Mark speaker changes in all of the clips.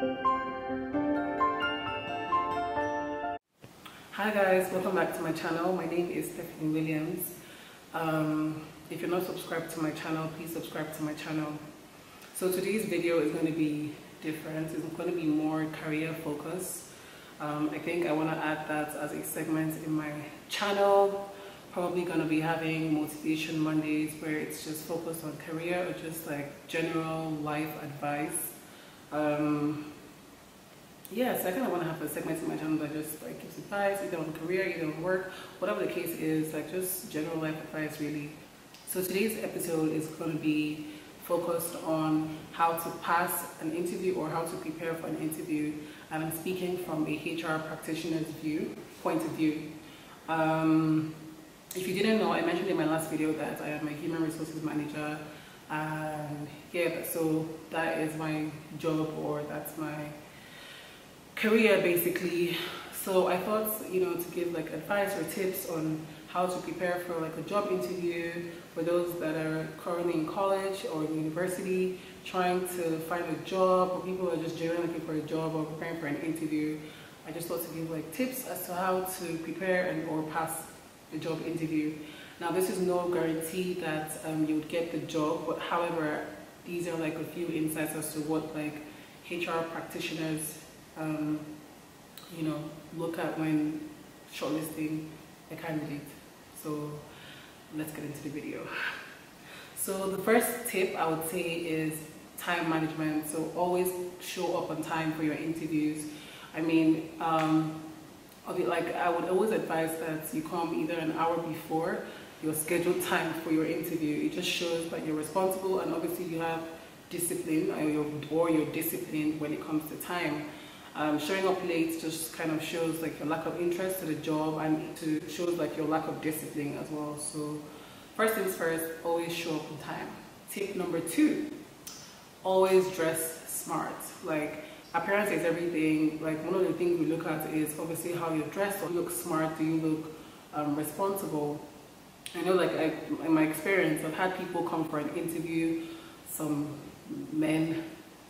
Speaker 1: Hi guys, welcome back to my channel. My name is Stephanie Williams. If you're not subscribed to my channel, please subscribe to my channel. So today's video is going to be different. It's going to be more career focused. I think I want to add that as a segment in my channel. Probably going to be having Motivation Mondays where it's just focused on career or just like general life advice. Yes, I kind of want to have a segment in my channel that just like gives advice, either on career, either on work, whatever the case is, like just general life advice really. So today's episode is going to be focused on how to pass an interview or how to prepare for an interview, and I'm speaking from a HR practitioner's point of view. If you didn't know, I mentioned in my last video that I am a human resources manager, and yeah, so that is my job, or that's my career basically. So I thought, to give like advice or tips on how to prepare for like a job interview for those that are currently in college or in university trying to find a job, or people who are just generally looking for a job or preparing for an interview. I just thought to give like tips as to how to prepare and or pass the job interview. Now this is no guarantee that you would get the job, but however, these are like a few insights as to what like HR practitioners look at when shortlisting a candidate. So let's get into the video. So the first tip I would say is time management. So always show up on time for your interviews. I mean, I would always advise that you come either an hour before your scheduled time for your interview. It just shows that you're responsible, and obviously you have discipline, or you're disciplined when it comes to time. Showing up late just kind of shows like your lack of interest to the job, and it shows like your lack of discipline as well. So first things first, always show up on time. Tip number 2, always dress smart. Like, appearance is everything. Like, one of the things we look at is obviously how you're dressed. Do you look smart? Do you look responsible? I know, like, in my experience, I've had people come for an interview, some men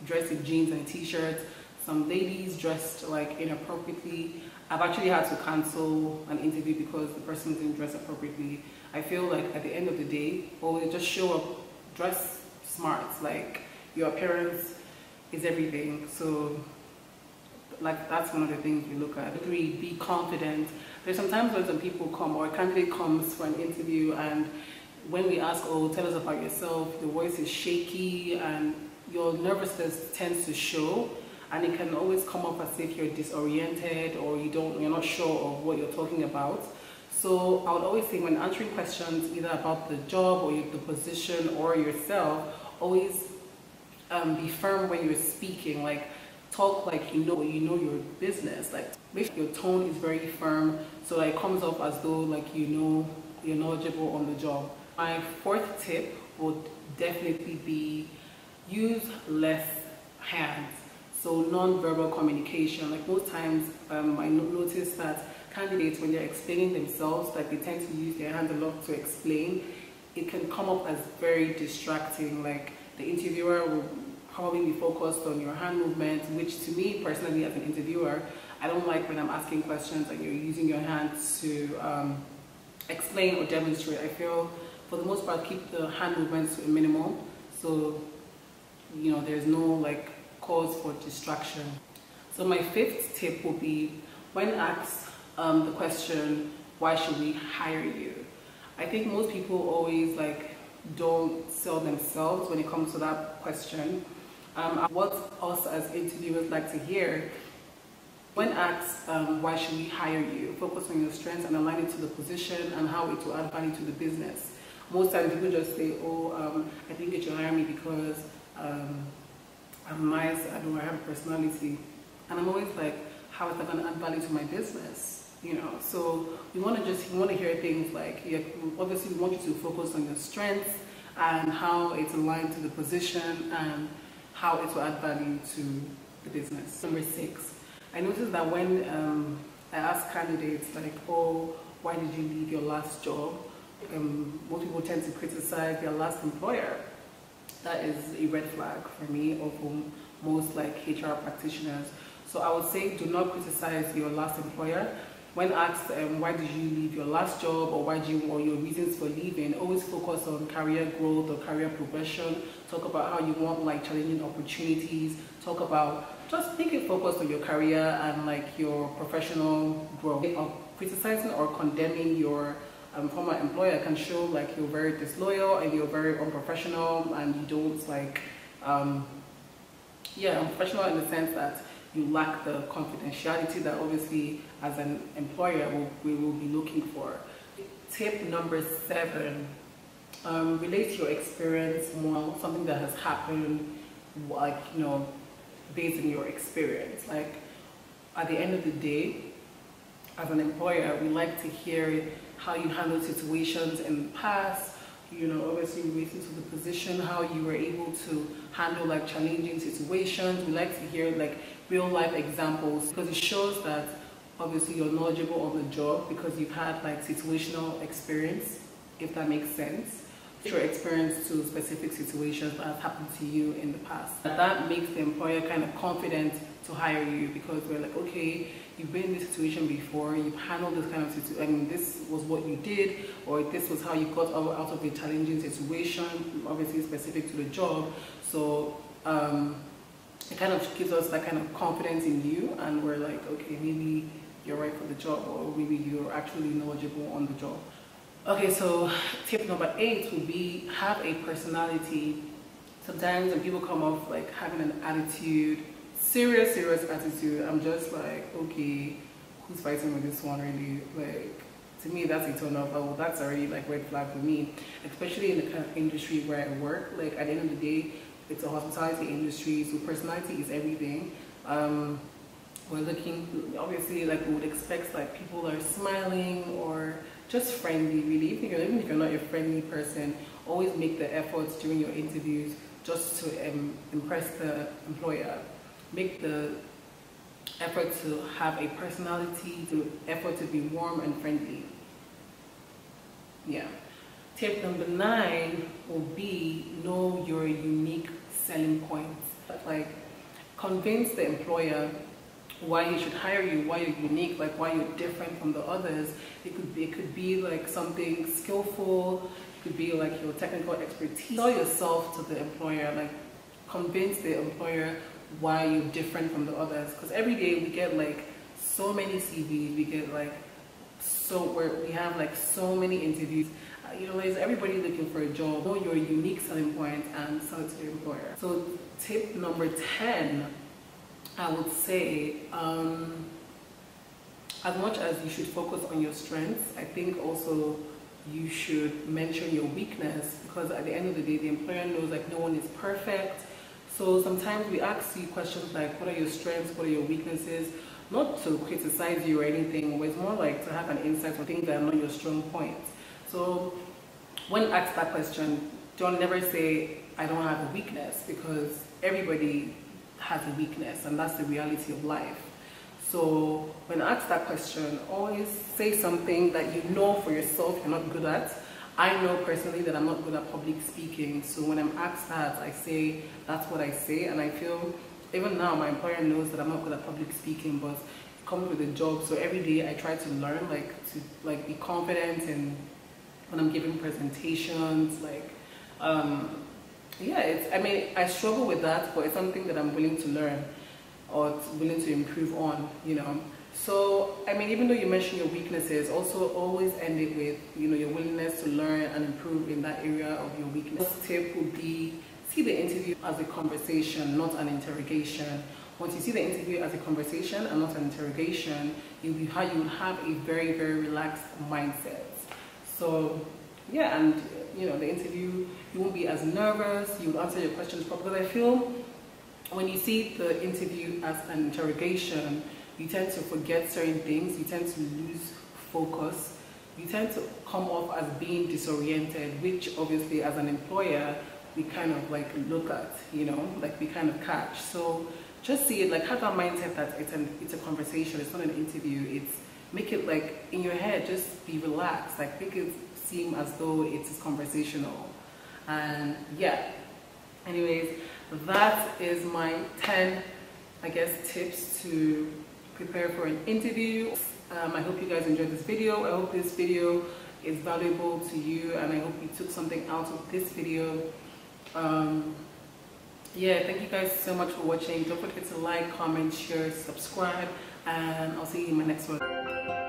Speaker 1: dressed in jeans and t-shirts, some ladies dressed like inappropriately. I've actually had to cancel an interview because the person didn't dress appropriately. I feel like at the end of the day, always just show up, dress smart. Like, your appearance is everything. So like, that's one of the things we look at. 3, be confident. There's sometimes when some people come, or a candidate comes for an interview, and when we ask, oh, tell us about yourself, your voice is shaky and your nervousness tends to show, and it can always come up as if you're disoriented or you're not sure of what you're talking about. So I would always say, when answering questions either about the job or the position or yourself, always be firm when you're speaking. Like, talk like you know your business. Like, make sure your tone is very firm so that it comes off as though like you're knowledgeable on the job. My 4th tip would definitely be use less hands. So non-verbal communication. Like, most times I notice that candidates, when they're explaining themselves, like, they tend to use their hands a lot to explain. It can come up as very distracting. Like, the interviewer will probably be focused on your hand movement, which to me personally as an interviewer, I don't like when I'm asking questions and you're using your hands to explain or demonstrate. I feel for the most part keep the hand movements to a minimum, so there's no like cause for distraction. So my 5th tip will be, when asked the question, why should we hire you? I think most people always like don't sell themselves when it comes to that question. What us as interviewers like to hear, when asked why should we hire you, focus on your strengths and align it to the position and how it will add value to the business. Most times people just say, oh, I think you should hire me because I'm nice, I have a personality. And I'm always like, how is that going to add value to my business? So we want to hear things like, obviously we want you to focus on your strengths and how it's aligned to the position and how it will add value to the business. Number 6, I noticed that when I ask candidates like, oh, why did you leave your last job? Most people tend to criticize their last employer. That is a red flag for me, or for most like HR practitioners. So I would say do not criticize your last employer. When asked why did you leave your last job, or your reasons for leaving, always focus on career growth or career progression. Talk about how you want like challenging opportunities. Talk about, just make it focused on your career and like your professional growth. Criticizing or condemning your former employer can show like you're very disloyal and you're very unprofessional, and you don't like unprofessional in the sense that you lack the confidentiality that obviously as an employer we will be looking for. Tip number 7, relate your experience more, something that has happened, like, you know, based on your experience. Like, at the end of the day, as an employer, we like to hear how you handled situations in the past, you know, obviously relating to the position, how you were able to handle like challenging situations. We like to hear like real life examples, because it shows that obviously you're knowledgeable on the job because you've had like situational experience, if that makes sense. Your experience to specific situations that have happened to you in the past. That makes the employer kind of confident to hire you, because we're like, okay, you've been in this situation before, you've handled this kind of situation, I mean, this was what you did, or this was how you got out of a challenging situation, obviously specific to the job. So it kind of gives us that kind of confidence in you, and we're like, okay, maybe you're right for the job, or maybe you're actually knowledgeable on the job. Okay, so tip number 8 would be have a personality. Sometimes when people come off like having an attitude, serious attitude, I'm just like, okay, who's fighting with this one really? Like, to me, that's a turn off. Oh, that's already like red flag for me, especially in the kind of industry where I work. Like, at the end of the day, it's a hospitality industry, so personality is everything. We're looking, obviously, like we would expect like people are smiling or just friendly, really. Even if you're not a friendly person, always make the efforts during your interviews just to impress the employer. Make the effort to have a personality, the effort to be warm and friendly. Yeah. Tip number 9 will be know your unique selling points. Like, convince the employer why he should hire you, why you're unique, like why you're different from the others. It could be like something skillful, it could be like your technical expertise. Sell yourself to the employer, like convince the employer why you're different from the others. Because every day we get like so many CVs, we get like we have like so many interviews. You know, there's everybody looking for a job. Know your unique selling point and sell it to the employer. So tip number 10, I would say, as much as you should focus on your strengths, I think also you should mention your weakness, because at the end of the day, the employer knows like no one is perfect. So sometimes we ask you questions like, what are your strengths, what are your weaknesses? Not to criticize you or anything, but it's more like to have an insight on things that are not your strong points. So when asked that question, don't never say, I don't have a weakness, because everybody has a weakness, and that's the reality of life. So when asked that question, always say something that you know for yourself you're not good at. I know personally that I'm not good at public speaking, so when I'm asked that, I say that's what I say, and I feel even now my employer knows that I'm not good at public speaking, but it comes with the job. So every day I try to learn, to be confident in when I'm giving presentations, I struggle with that, but it's something that I'm willing to learn or willing to improve on, you know. So, I mean, even though you mention your weaknesses, also always end it with, you know, your willingness to learn and improve in that area of your weakness. This tip would be, see the interview as a conversation, not an interrogation. Once you see the interview as a conversation and not an interrogation, you would have a very, very relaxed mindset. So, yeah, and you know, the interview, you won't be as nervous, you will answer your questions properly. Because I feel when you see the interview as an interrogation, you tend to forget certain things, you tend to lose focus, you tend to come off as being disoriented, which obviously as an employer, we kind of like look at, you know, like we kind of catch. So just see it, like have that mindset that it's a conversation, it's not an interview. Make it like in your head, just be relaxed, like make it seem as though it's conversational. And yeah, anyways, that is my 10, I guess, tips to prepare for an interview. I hope you guys enjoyed this video. I hope this video is valuable to you, and I hope you took something out of this video. Yeah, thank you guys so much for watching. Don't forget to like, comment, share, subscribe, and I'll see you in my next one.